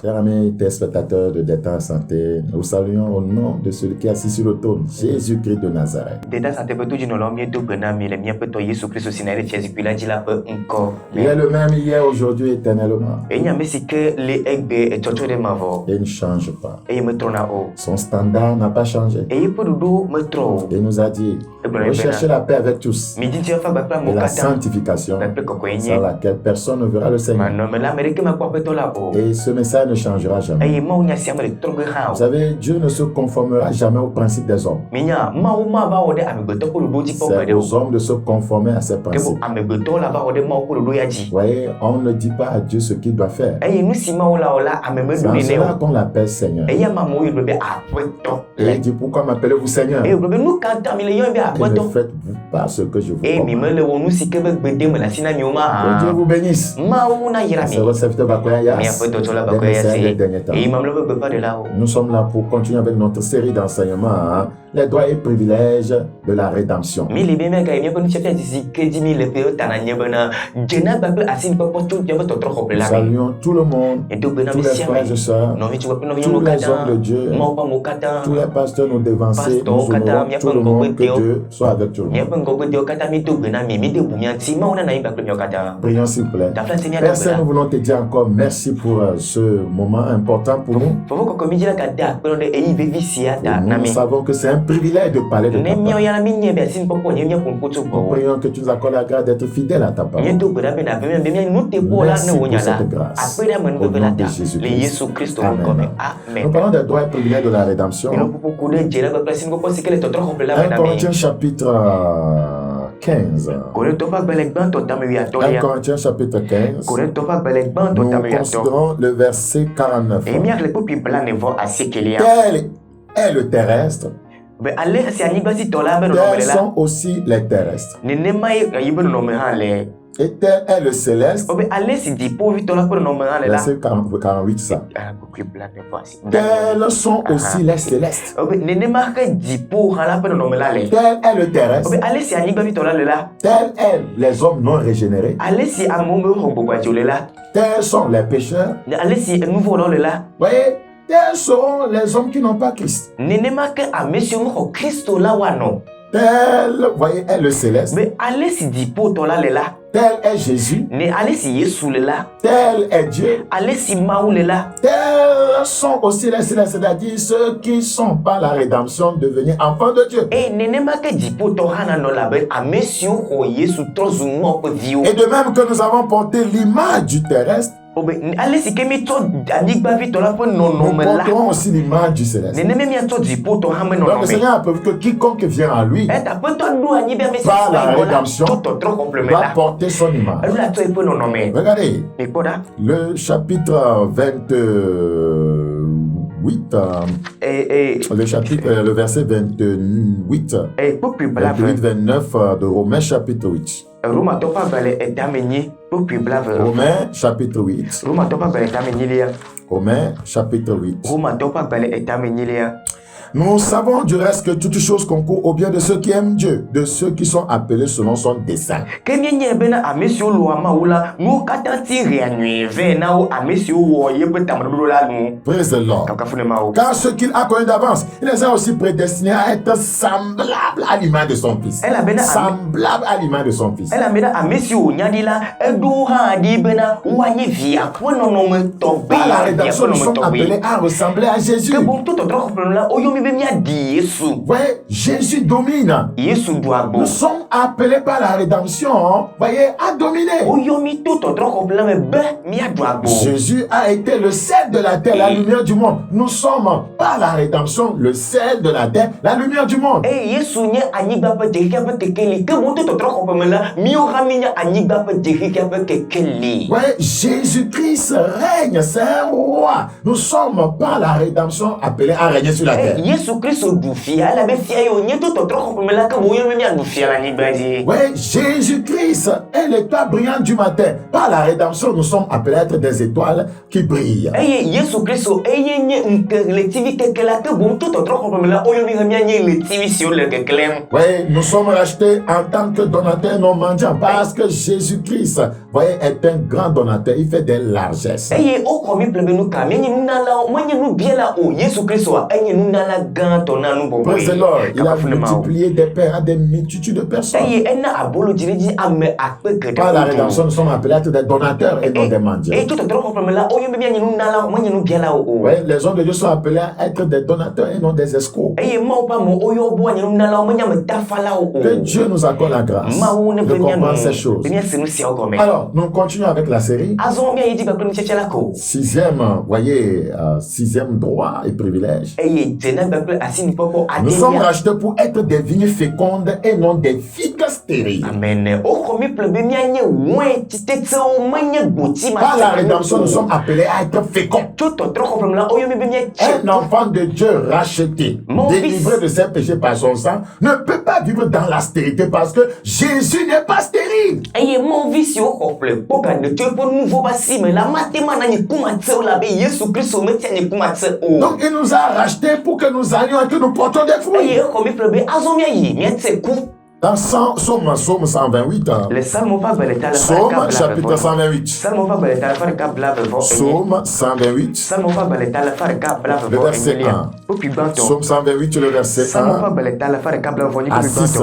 Chers amis téléspectateurs de Détente Santé, nous saluons au nom de celui qui est assis sur le trône, Jésus-Christ de Nazareth. Il est le même hier, aujourd'hui, éternellement. Et il ne change pas. Son standard n'a pas changé. Il nous a dit, recherchez la paix avec tous et la sanctification sans laquelle personne ne verra le Seigneur. Et ce message ne changera jamais. Vous savez, Dieu ne se conformera jamais au principe des hommes. C'est aux hommes de se conformer à ses principes. Vous voyez, on ne dit pas à Dieu ce qu'il doit faire. C'est en cela qu'on l'appelle Seigneur. Et il dit, pourquoi m'appelez-vous Seigneur? Et ne faites-vous pas ce que je vous commande. Que Dieu vous bénisse. C'est votre serviteur Bakoya Yas. Nous sommes là pour continuer avec notre série d'enseignements, les droits et privilèges de la rédemption. Nous saluons tout le monde, tous les frères et sœurs, tous les hommes de Dieu, tous les pasteurs nous devancés, nous honorons tout le monde, que Dieu soit avec tout le monde. Prions s'il vous plaît. Père Saint, nous voulons te dire encore merci pour ce moment important pour nous. Nous savons que c'est un privilège de parler de ta parole. Nous prions que tu nous accordes la grâce d'être fidèles à ta parole. Merci pour cette grâce. Au nom de Jésus-Christ. Amen. Nous parlons des droits et privilèges de la rédemption. 1 Corinthiens chapitre 15. 1 Corinthiens chapitre 15. Nous considérons le verset 49. Tel est le terrestre. Tels sont aussi les terrestres. Et tel est le céleste. Verset 48, ça. Tels sont aussi les célestes. Tel est le terrestre. Tels est les hommes non régénérés. Tels sont les pécheurs. Voyez, tels seront les hommes qui n'ont pas Christ. Tel, voyez, est le céleste. Tel est Jésus. Tel est Dieu. Tels sont aussi les célestes, c'est-à-dire ceux qui sont par la rédemption devenus enfants de Dieu. Et de même que nous avons porté l'image du terrestre, nous porterons aussi l'image du céleste. Donc le Seigneur a prévu que quiconque vient à lui par la rédemption va porter son image. Regardez le chapitre 28, le verset 28, 29 de Romains chapitre 8. Romains chapitre 8. Romains chapitre 8. Nous savons du reste que toutes choses concourent au bien de ceux qui aiment Dieu, de ceux qui sont appelés selon son dessein. Praise the Lord. Car ceux qu'il a connus d'avance, il les a aussi prédestinés à être semblables à l'image de son Fils. Semblables à l'image de son Fils. Par la rédemption, nous sommes appelés à ressembler à Jésus. Voyez, Jésus domine. Nous sommes appelés par la rédemption, voyez, à dominer. Jésus a été le sel de la terre, la lumière du monde. Nous sommes par la rédemption le sel de la terre, la lumière du monde. Voyez, Jésus-Christ règne, c'est un roi. Nous sommes par la rédemption appelés à régner sur la terre. Yesu Christo du fia la be fia yo nye to trop comme la ka bo yo me du fia la ni badi. Oui, Jésus-Christ est l'étoile brillante du matin. Par la rédemption, nous sommes appelés à être des étoiles qui brillent. Et Yesu Christo eye nye unkelectivité que la ka bo to trop comme la o yo mi nye lectivité sur le clem. Oui, nous sommes rachetés en tant que donateurs non mendiants parce que Jésus-Christ, voyez, est un grand donateur. Il fait des largesses. Et au komi plebe nous ka menye nous na la menye nous bien là o Yesu Christo enye nous na la grand on a nous bon. Praise the Lord. Il a multiplié des pères à des multitudes de personnes. Et ena abolo diriji ame akpe que par la rédemption, nous sommes appelés à être des donateurs et non des mendiants. Et tout trop comme la o yo me bien nous na la menye nous bien là o. Oui, les hommes de Dieu sont appelés à être des donateurs et non des escrocs. Et mo pa mo o yo bo enye nous na la menye me tafala o. Que Dieu nous accorde la grâce de comprendre ces choses. Alors, nous continuons avec la série. Sixième droit et privilège. Nous sommes rachetés pour être des vignes fécondes et non des figues stériles. Amen. Par la rédemption, nous sommes appelés à être féconds. Un enfant de Dieu racheté, délivré de ses péchés par son sang, ne peut pas vivre dans la stérilité parce que Jésus n'est pas stérile. Donc il nous a rachetés pour que nous allions et que nous portions des fruits. Dans Psaume 128. Psaume chapitre 128. Psaume 128. Le verset 1. Psaume 128, le verset 1 à 6.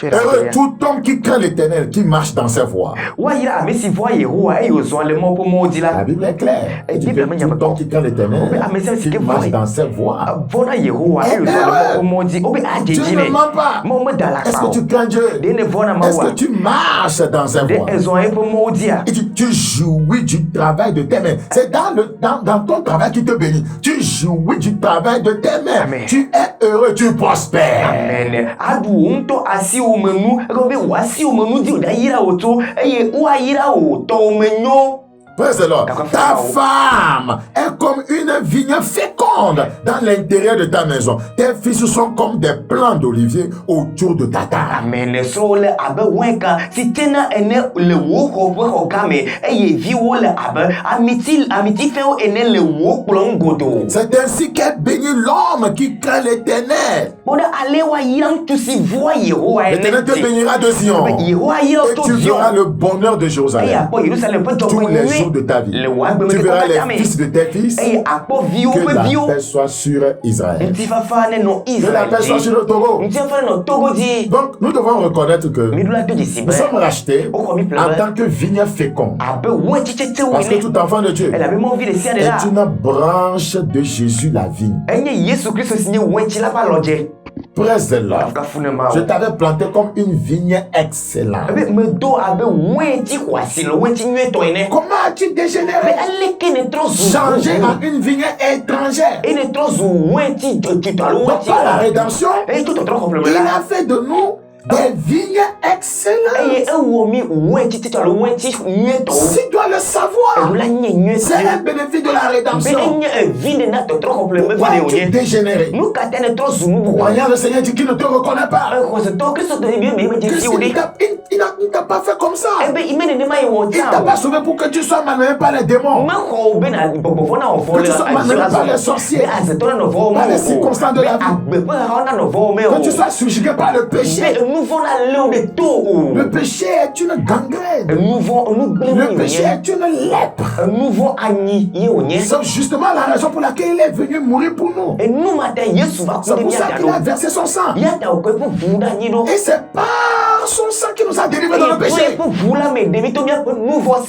Heureux tout homme qui craint l'Éternel, qui marche dans ses voies. La Bible est claire. Tout homme qui craint l'Éternel, qui marche dans ses voies. Dieu ne ment pas. Est-ce que tu crains Dieu? Est-ce que tu marches dans ses voies? Et tu jouis du travail de tes mains. C'est dans ton travail qui te bénit. Tu jouis du travail de tes mains. Amen. Tu es heureux, tu prospères. Amen. Praise the Lord. Ta femme est comme une vigne féconde dans l'intérieur de ta maison. Tes fils sont comme des plants d'olivier autour de ta table. Amen. C'est ainsi qu'est béni l'homme qui craint l'Éternel. L'Éternel te bénira de Sion. Et tu verras le bonheur de Jérusalem tous les jours de ta vie. Tu verras les fils de tes fils. Que la paix soit sur Israël. Que la paix soit sur le Togo. Donc nous devons reconnaître que nous sommes rachetés en tant que vigne féconde. Parce que tout enfant de Dieu est une branche de Jésus la vigne. Praise the Lord. Je t'avais planté comme une vigne excellente. Comment as-tu dégénéré? Changé en une vigne étrangère. Donc par la rédemption, il a fait de nous des vignes excellentes. Si tu dois le savoir, c'est un bénéfice de la rédemption. Pourquoi es-tu dégénéré? Croyant le Seigneur dit qu'il ne te reconnaît pas. Il ne t'a pas fait comme ça. Il ne t'a pas sauvé pour que tu sois malmené par les démons. Que tu sois malmené par les sorciers. Par les circonstances de la vie. Que tu sois subjugué par le péché. Le péché est une gangrène. Le péché est une lèpre. C'est justement la raison pour laquelle il est venu mourir pour nous. C'est pour ça qu'il a versé son sang. Et c'est par son sang qui nous a délivrés dans le péché.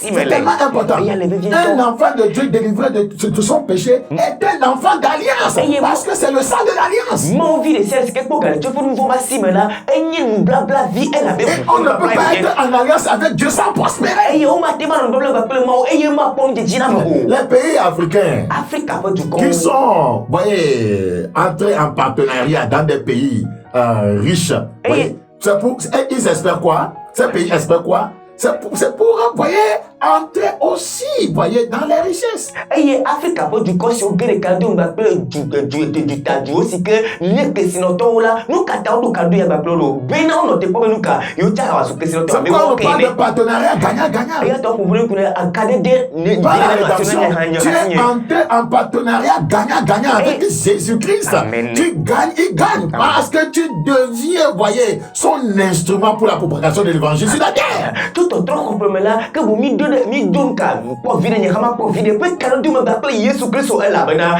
C'est tellement important. Un enfant de Dieu délivré de son péché est un enfant d'alliance. Parce que c'est le sang de l'alliance. Et on ne peut pas être en alliance avec Dieu sans prospérer. Les pays africains qui sont, voyez, entrés en partenariat dans des pays riches, voyez, ils espèrent quoi? Ces pays espèrent quoi? C'est pour, voyez, entrer aussi, voyez, dans les richesses. Et Afrique a du corps sur le cadeau, du tatou aussi que les questionnaires là, nous catons le cadeau, il y a pas on n'était pas nous car il y a ce questionnaire. C'est quoi on parle de partenariat gagnant-gagnant? Il y a donc pour un cadet de par la rédemption, tu es entré en partenariat gagnant-gagnant avec Jésus-Christ. Tu gagnes, il gagne parce que tu deviens, voyez, son instrument pour la propagation de l'évangile sur la terre. Tout autre complètement là que vous mi donne ka pour vivre ni kama pour vivre peut cadeau du m'a appelé Jésus Christ est là bana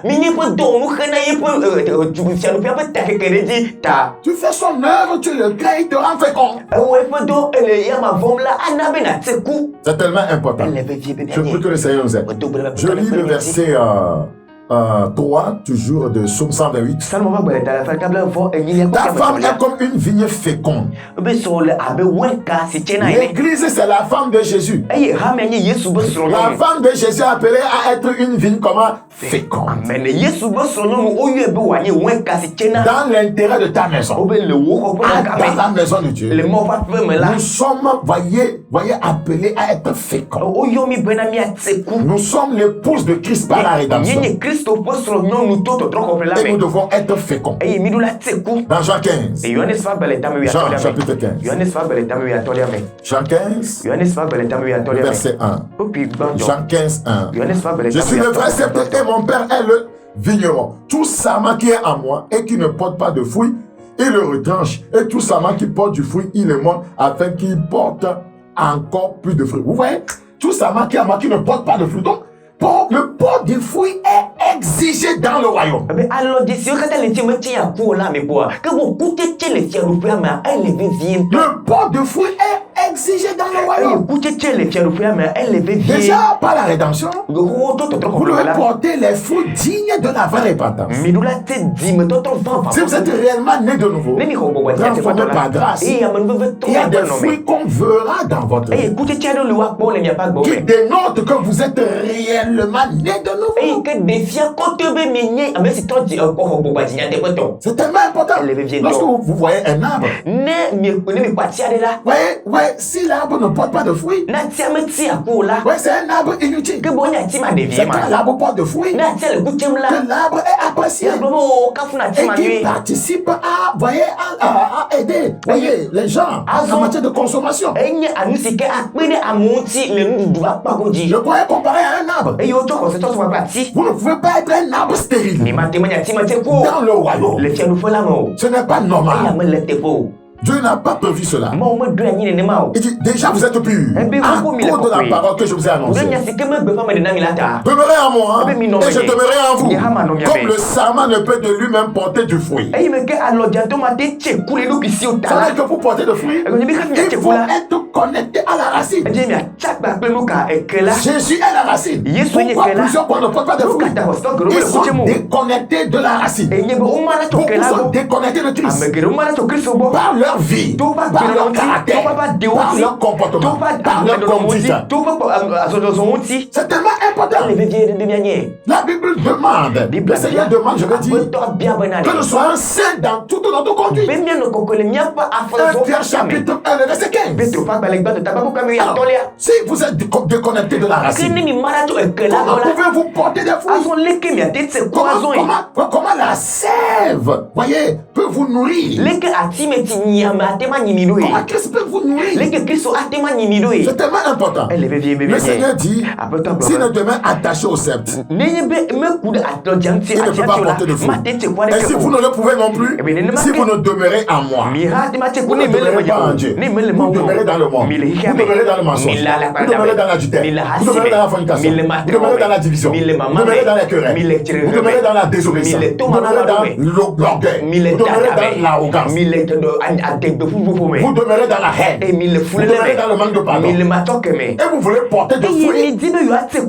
mi ni peut don mu kana y peut tu fianu peut ta que dit ta tu fais son œuvre, tu le crées, il te rend fécond. Ouais peut do elle y a ma vom là anabe na tseku. C'est tellement important. Je prie que le Seigneur nous aide. Je lis le verset 3, toujours de Psaume 128. Ta femme est comme une vigne féconde. L'église, c'est la femme de Jésus. La femme de Jésus est appelée à être une vigne comment? Féconde. Dans l'intérêt de ta maison. Dans la maison de Dieu. Nous sommes, voyez, appelés à être féconds. Nous sommes l'épouse de Christ par la rédemption. Et nous devons être féconds. Dans Jean 15. Jean chapitre 15. Jean 15. Verset 1. Jean 15, 1. Je suis le vrai sceptre et mon père est le vigneron. Tout sarment qui est en moi et qui ne porte pas de fruits, il le retranche. Et tout sarment qui porte du fruit, il le monte afin qu'il porte encore plus de fruits. Vous voyez? Tout sarment qui est en moi qui ne porte pas de fruits. Donc, le port du fruit est exigé dans le royaume. Alors, le port de fruit est exigé dans le royaume. Déjà, par la rédemption, vous devez porter les fruits dignes de la vraie repentance. Si vous êtes réellement né de nouveau, transformé par grâce, il y a des fruits qu'on verra dans votre vie qui dénotent que vous êtes réellement né de nouveau. C'est tellement important. Lorsque vous voyez un arbre, voyez, si l'arbre ne porte pas de fruits, c'est un arbre inutile. C'est quand l'arbre porte de fruits que l'arbre est apprécié et qui participe à aider les gens en matière de consommation. Je pourrais comparer à un arbre. Vous ne pouvez pas être un arbre stérile dans le royaume. Ce n'est pas normal. Dieu n'a pas prévu cela. Il dit, déjà vous êtes purs à cause de la parole que je vous ai annoncée. Demeurez en moi et je demeurerai en vous. Comme le sarment ne peut de lui-même porter du fruit. Ça veut dire que pour porter du fruit, il faut être connecté à la racine. Jésus est la racine. Pourquoi plusieurs ne portent pas de fruits? Ils sont déconnectés de la racine. Beaucoup sont déconnectés de Christ. Par leur vie, par leur caractère, par leur comportement, par leur conduite. C'est tellement important. La Bible demande, le Seigneur demande, je veux dire, que nous soyons saints dans toute notre conduite. Pierre chapitre 1, verset 15. Alors, si vous êtes déconnecté de la racine, comment pouvez-vous porter des fruits? Comment la sève, voyez, peut vous nourrir? Comment Christ peut vous nourrir? C'est tellement important. Le Seigneur dit, si notre main est attachée au sceptre, il ne peut pas porter de fruits. Et si vous ne le pouvez non plus, si vous ne demeurez en moi, vous ne demeurez pas en Dieu. Vous demeurez dans le monde. Vous demeurez dans le mensonge. Vous demeurez dans l'adultère. Vous demeurez dans la fornication. Vous demeurez dans la division. Vous demeurez dans la querelle. Vous demeurez dans la désobéissance. Vous demeurez dans l'orgueil. Vous demeurez dans l'arrogance. Vous demeurez dans la haine. Vous demeurez dans le manque de pardon. Et vous voulez porter des fruits.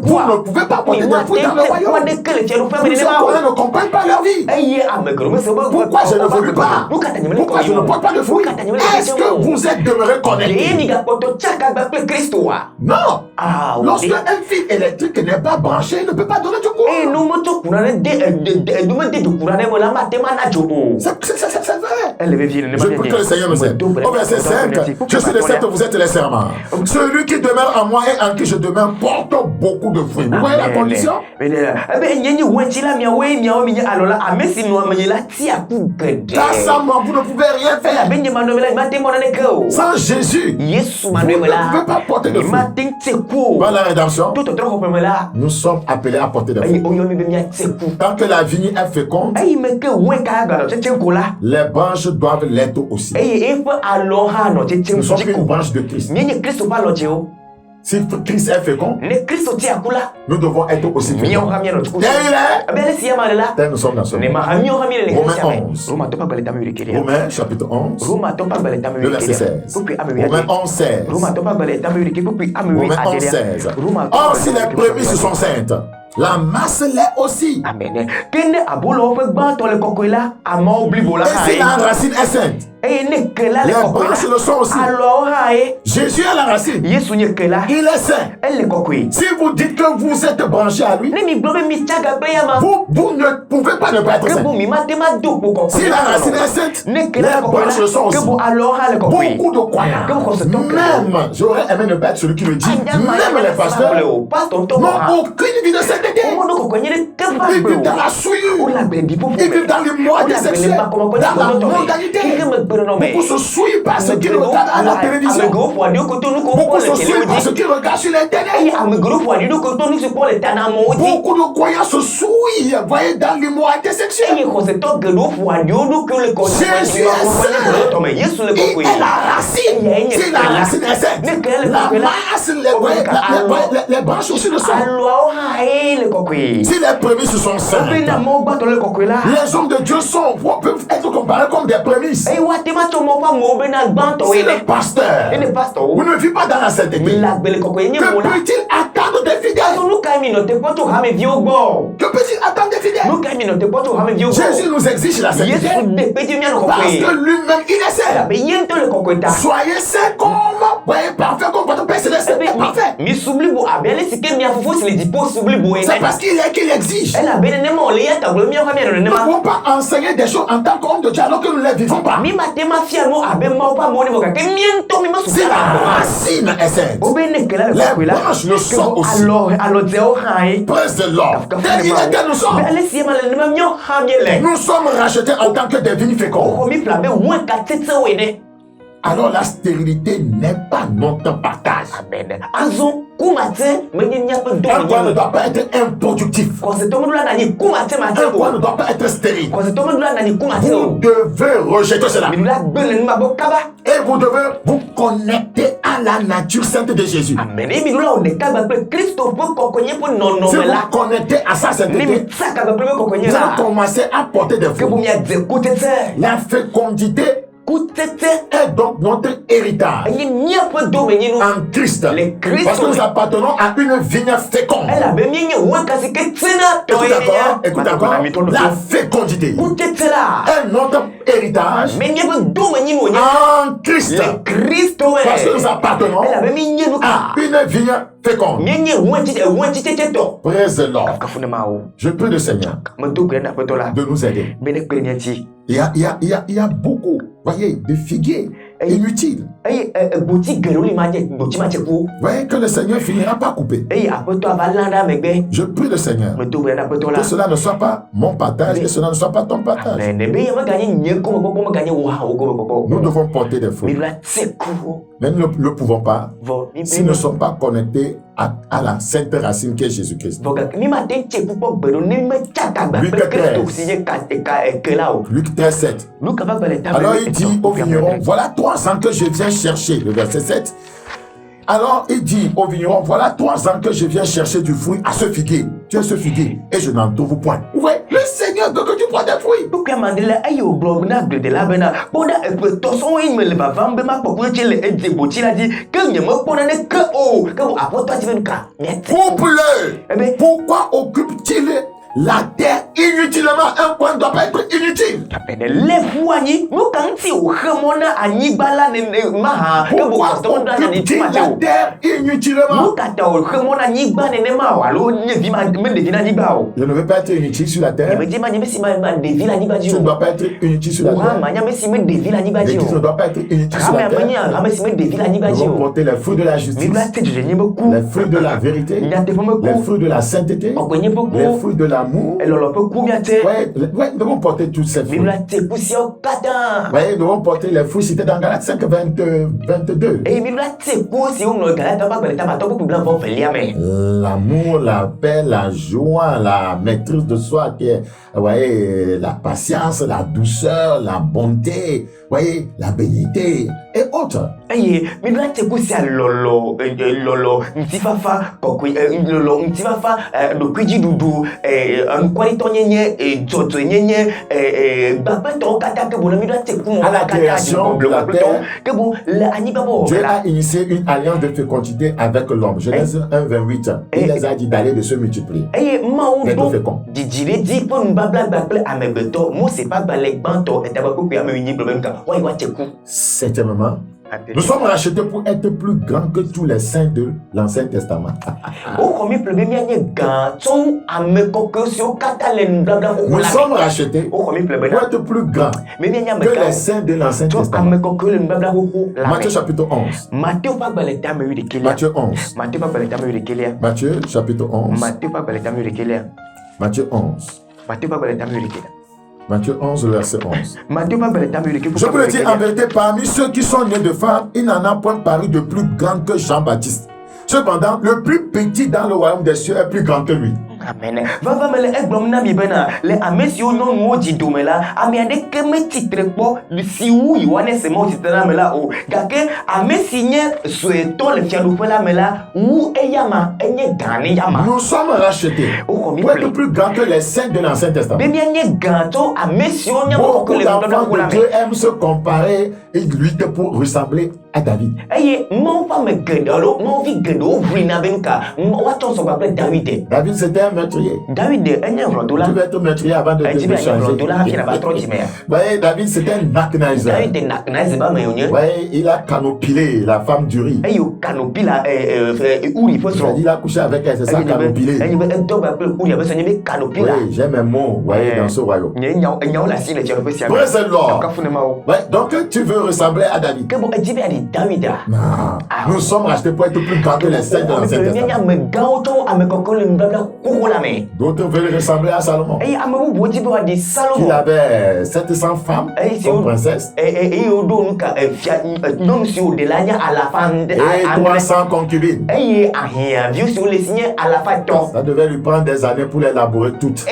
Vous ne pouvez pas porter des fruits dans le royaume. Plusieurs Coréens ne comprennent pas leur vie. Pourquoi je ne veux pas? Pourquoi je ne porte pas de fruits? Est-ce que vous êtes demeuré connecté? Non. Lorsque un fil électrique n'est pas branché, il ne peut pas donner du courant. C'est vrai. Je prie que le Seigneur nous aide. Au verset 5, je suis le sceptre, vous êtes les serments. Celui qui demeure en moi et en qui je demeure porte beaucoup de fruits. Vous voyez la condition? Ensemble, vous ne pouvez rien faire. Sans Jésus, vous ne pouvez pas porter de fruits. Par la rédemption, nous sommes appelés à porter des fruits. Tant que la vigne est féconde, les branches doivent l'être aussi. Nous sommes une branche de Christ. Si Christ est fécond, nous devons être aussi féconds. Tel nous sommes dans ce monde. Romains 11. Romains chapitre 11. Le verset 16. Romains 11, 16. Romains 11, 16. Or, si les prémices sont saintes, la masse l'est aussi. Amen. Et si la racine est sainte, les branches le sont aussi. Jésus est la racine. Il est saint. Si vous dites que vous êtes branché à lui, vous ne pouvez pas ne pas être saint. Si la racine est sainte, les branches le sont aussi. Beaucoup de croyants, même, j'aurais aimé ne pas être celui qui le dit, même les pasteurs n'ont aucune vie de sainteté. Ils vivent dans la souillure. Ils vivent dans l'immoralité sexuelle, dans la mondanité. Beaucoup se souillent par ce qu'ils regardent à la télévision. Beaucoup se souillent par ce qu'ils regardent sur l'internet. Beaucoup de croyants se souillent, voyez, dans l'immoralité sexuelle. Jésus est saint. Il est la racine. Si la racine est sainte, la masse, les branches aussi le sont. Si les prémices sont saintes, les hommes de Dieu peuvent être comparés comme des prémices. Si le pasteur vous ne vivez pas dans la sainteté, que peut-il attendre des fidèles? Que peut-il attendre des fidèles? Jésus nous exige la sainteté parce que lui-même il est saint. Soyez saints comme parfait comme votre Père céleste est parfait. C'est parce qu'il exige. Nous ne pouvons pas enseigner des choses en tant qu'homme de Dieu alors que nous ne les vivons pas. Si la racine est sainte, les branches le sont aussi. Praise the Lord. Nous sommes rachetés en tant que des vignes fécondes. Alors la stérilité n'est pas notre partage. Un coin ne doit pas être improductif. Un coin ne doit pas être stérile. Vous devez rejeter cela. Et vous devez vous connecter à la nature sainte de Jésus. Si vous connectez à sa sainteté, vous allez commencer à porter des fruits. La fécondité est donc notre héritage en Christ. Parce que nous appartenons à une vigne féconde. Écoute encore, la fécondité est notre héritage en Christ. Parce que nous appartenons à une vigne féconde. Praise the Lord. Je prie le Seigneur de nous aider. Il y a beaucoup, voyez, de figuiers inutiles. Voyez que le Seigneur finira par couper. Je prie le Seigneur que cela ne soit pas mon partage et cela ne soit pas ton partage. Nous devons porter des fruits. Mais nous ne le pouvons pas si nous ne sommes pas connectés à la sainte racine qui est Jésus-Christ. Luc 13, 7. Alors il dit au vigneron, voilà 3 ans que je viens chercher. Le verset 7. Alors il dit au vigneron, voilà 3 ans que je viens chercher du fruit à ce figuier. Tu es ce figuier et je n'en trouve point. Oui, le Seigneur veut que tu prends des fruits. Coupe-le. Pourquoi occupe-t-il la terre inutilement? Un coin ne doit pas être inutile. Pourquoi occupe-t-il la terre inutilement? Je ne veux pas être inutile sur la terre. Tu ne dois pas être inutile sur la terre. L'Église ne doit pas être inutile sur la terre. Nous devons porter les fruits de la justice, les fruits de la vérité, les fruits de la sainteté, les fruits de l'amour. Nous devons porter tous ces fruits. Nous devons porter les fruits cités dans Galates 5, 22. L'amour, la paix, la joie, la maîtrise de soi, qui est, la patience, la douceur, la bonté, la bénité et autres. À la création de la terre, Dieu a initié une alliance de fécondité avec l'homme. Genèse 1, 28. Il les a dit d'aller de se multiplier. D'être fécond. Septièmement, nous sommes rachetés pour être plus grands que tous les saints de l'Ancien Testament. Nous sommes rachetés pour être plus grands que les saints de l'Ancien Testament. Matthieu chapitre 11. Matthieu 11. Matthieu chapitre 11. Matthieu 11. Matthieu 11, verset 11. Je vous le dis en vérité, parmi ceux qui sont nés de femmes, il n'en a point paru de plus grand que Jean-Baptiste. Cependant, le plus petit dans le royaume des cieux est plus grand que lui. Amen. Les amesio non moji domela amiande keme titrepo si wu yoane semo titera mela o gake amesinye sueto le fianou pela mela wu eyama enye gane yama. Nous sommes rachetés pour être plus grands que les saints de l'Ancien Testament. Beaucoup d'enfants de Dieu aiment se comparer et lutter pour ressembler à David. David c'était un meurtrier. Tu veux être meurtrier avant de te changer. David c'était un naknaiser. Il a canopilé la femme d'Uri. Il a couché avec elle, c'est ça, canopilé. J'ai mes mots dans ce royaume. Praise the Lord. Donc tu veux ressembler à David. Non. Nous sommes rachetés pour être plus grands que les saints de l'Ancien Testament. D'autres veulent ressembler à Salomon. Il avait 700 femmes comme princesse. Et 300 concubines. Ça devait lui prendre des années pour les labourer toutes.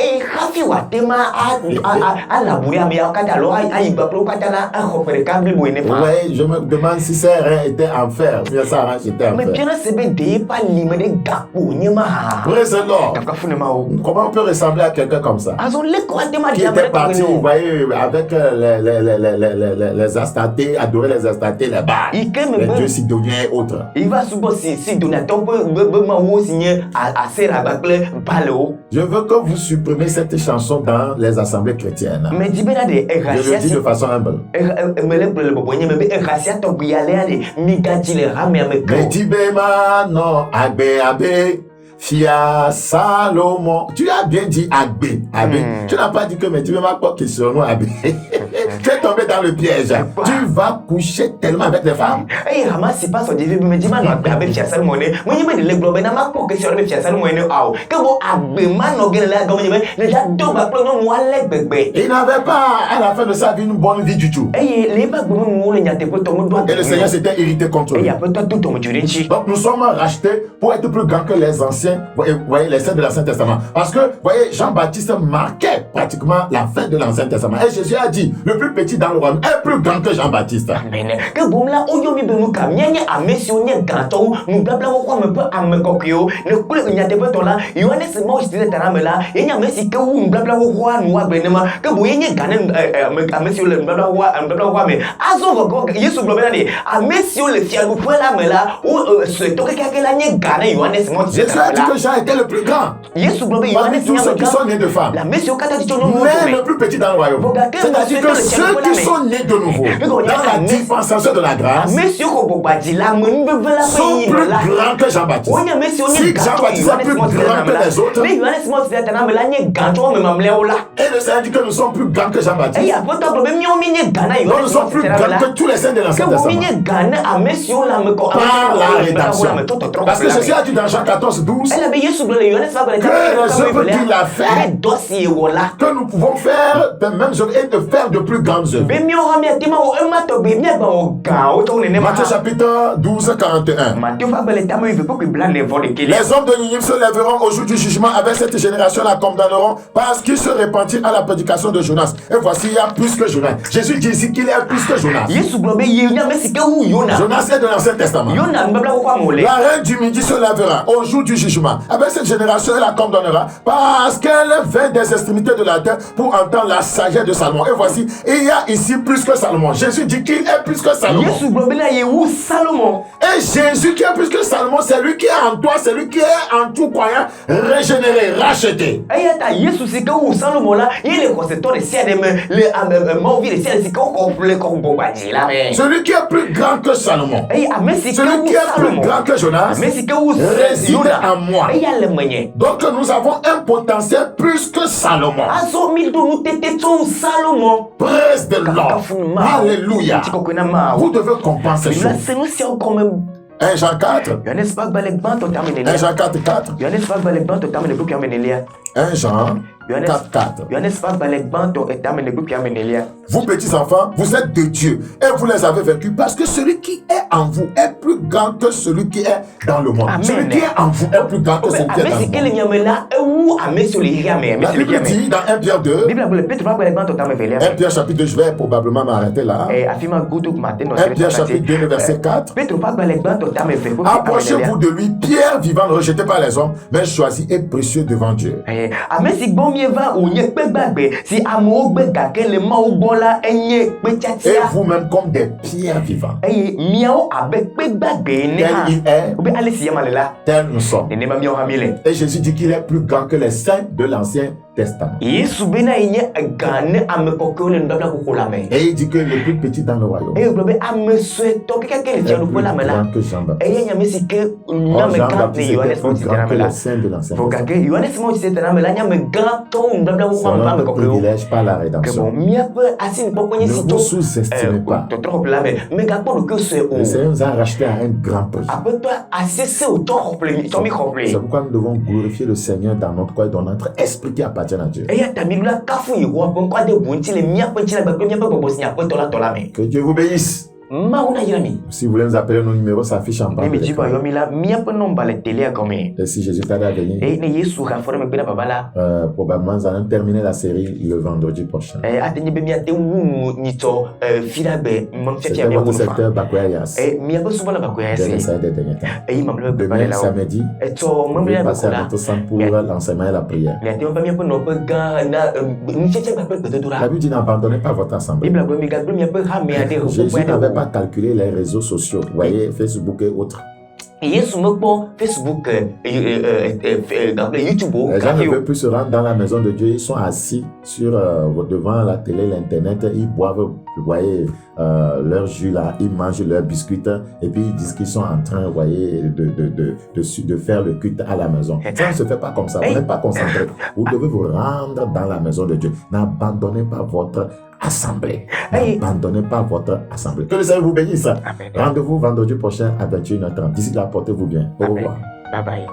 Je me demande si ses reins étaient en fer. Si sa hanche était en fer. Praise the Lord. Comment on peut ressembler à quelqu'un comme ça? Qui était parti, vous voyez, avec les Astartés, adorer les Astartés, les Baals, les dieux sidoniens et autres. Je veux que vous supprimiez cette chanson dans les assemblées chrétiennes. Je le dis de façon humble. Medibema non agbe Fia Salomon. Tu as bien dit Agbe. Tu n'as pas dit que Medibema pas question nous Agbe. Tu es tombé dans le piège. Tu vas coucher tellement avec les femmes. C'est pas son Dieu, mais dis-moi non Agbe Fia Salomon. Moi je me dis le globe n'a pas pour question de Fia Salomon au. Que bon Agbe man no gën la gomme les gens donc ba plan non wale bébé. Il n'avait pas à la fin de sa vie une bonne vie du tout. Et le Seigneur s'était irrité contre lui. Donc nous sommes rachetés pour être plus grands que les anciens, voyez, les saints de l'Ancien Testament. Parce que, voyez, Jean-Baptiste marquait pratiquement la fin de l'Ancien Testament. Et Jésus a dit, le plus plus petit dans le royaume est plus grand que Jean-Baptiste. Amen. Que bon là, oyomi benuka, mianya amesio nye ganto, nous blabla wako me peu amekokyo, ne kule nyate peu tola, Yohanes mo stile taramela, yenya mesi ke ou blabla wako nous abenema, que bon yenye ganen amesio le blabla wako me, azo wako Yesu blabla ni, amesio le fialu peu la mela, ou se toke kakela nye ganen Yohanes mo stile taramela. Jésus a dit que Jean était le plus grand. Yesu blabla Yohanes tous ceux qui sont nés de femmes. La mesio kata dit non. Mais le plus petit dans le royaume. C'est-à-dire que ceux qui sont nés de nouveau, dans la dispensation de la grâce, sont plus grands que Jean-Baptiste. Si Jean-Baptiste est plus grand que les autres, et le Seigneur dit que nous sommes plus grands que Jean-Baptiste, donc nous sommes plus grands que tous les saints de l'Ancien Testament. Par la rédemption. Parce que Jésus a dit dans Jean 14, 12, que les œuvres qu'il a fait, que nous pouvons faire de mêmes œuvres et de faire de plus grandes œuvres. Matthieu chapitre 12, 41. Les hommes de Ninive se lèveront au jour du jugement avec cette génération la condamneront parce qu'ils se repentirent à la prédication de Jonas. Et voici, il y a plus que Jonas. Jésus dit ici qu'il y a plus que Jonas. Jonas est de l'Ancien Testament. La reine du midi se lèvera au jour du jugement avec cette génération et la condamnera parce qu'elle vint des extrémités de la terre pour entendre la sagesse de Salomon. Et voici, il y a ici plus que Salomon. Jésus dit qu'il est plus que Salomon. Et Jésus qui est plus que Salomon, c'est lui qui est en toi, c'est lui qui est en tout croyant, régénéré, racheté. Celui qui est plus grand que Salomon, celui qui est plus grand que Jonas, réside en moi. Donc nous avons un potentiel plus que Salomon. Praise the Lord. Alléluia. Vous devez comprendre ces choses. 1 Jean 4. 1 Jean 4, 4. 1 Jean 4, 4. Vous petits enfants, vous êtes de Dieu et vous les avez vaincus parce que celui qui est en vous est plus grand que celui qui est dans le monde. Amen. Celui qui est en vous est plus grand que celui qui est dans le monde. La Bible dit dans 1 Pierre 2, 1 Pierre chapitre 2, je vais probablement m'arrêter là. 1 Pierre chapitre 2, verset 4. Approchez-vous de lui, pierre vivante rejetée par les hommes, mais choisi et précieux devant Dieu. Et vous-même comme des pierres vivantes. Tel il est, tel nous sommes. Et Jésus dit qu'il est plus grand que les saints de l'Ancien Testament. Et il dit que le plus petit dans le royaume est plus grand que Jean-Baptiste. Jean-Baptiste était plus grand que les saints de l'Ancien Testament. C'est un privilège par la rédemption. Ne vous sous-estimez pas. Le Seigneur nous a racheté à un grand prix. C'est pourquoi nous devons glorifier le Seigneur dans notre corps et dans notre esprit qui appartient à Dieu. Que Dieu vous bénisse. Si vous voulez nous appeler, nos numéros s'affichent en bas. Et si Jésus t'aide à venir, probablement nous allons terminer la série le vendredi prochain. C'était votre secteur Bakoyas. Demain samedi, vous allez passer à notre centre pour l'enseignement et la prière. La Bible dit n'abandonnez pas votre assemblée. Jésus n'avait pas calculer les réseaux sociaux, vous voyez, Facebook et autres. Les gens ne veulent plus se rendre dans la maison de Dieu, ils sont assis devant la télé, l'internet, ils boivent, vous voyez, leur jus là, ils mangent leur biscuit et puis ils disent qu'ils sont en train, vous voyez, de faire le culte à la maison. Ça ne se fait pas comme ça, vous n'êtes pas concentré. Vous devez vous rendre dans la maison de Dieu. N'abandonnez pas votre assemblée. N'abandonnez pas votre assemblée. Que le Seigneur vous bénisse. Rendez-vous vendredi prochain à 21h30. D'ici là, portez-vous bien. Au revoir. Bye bye.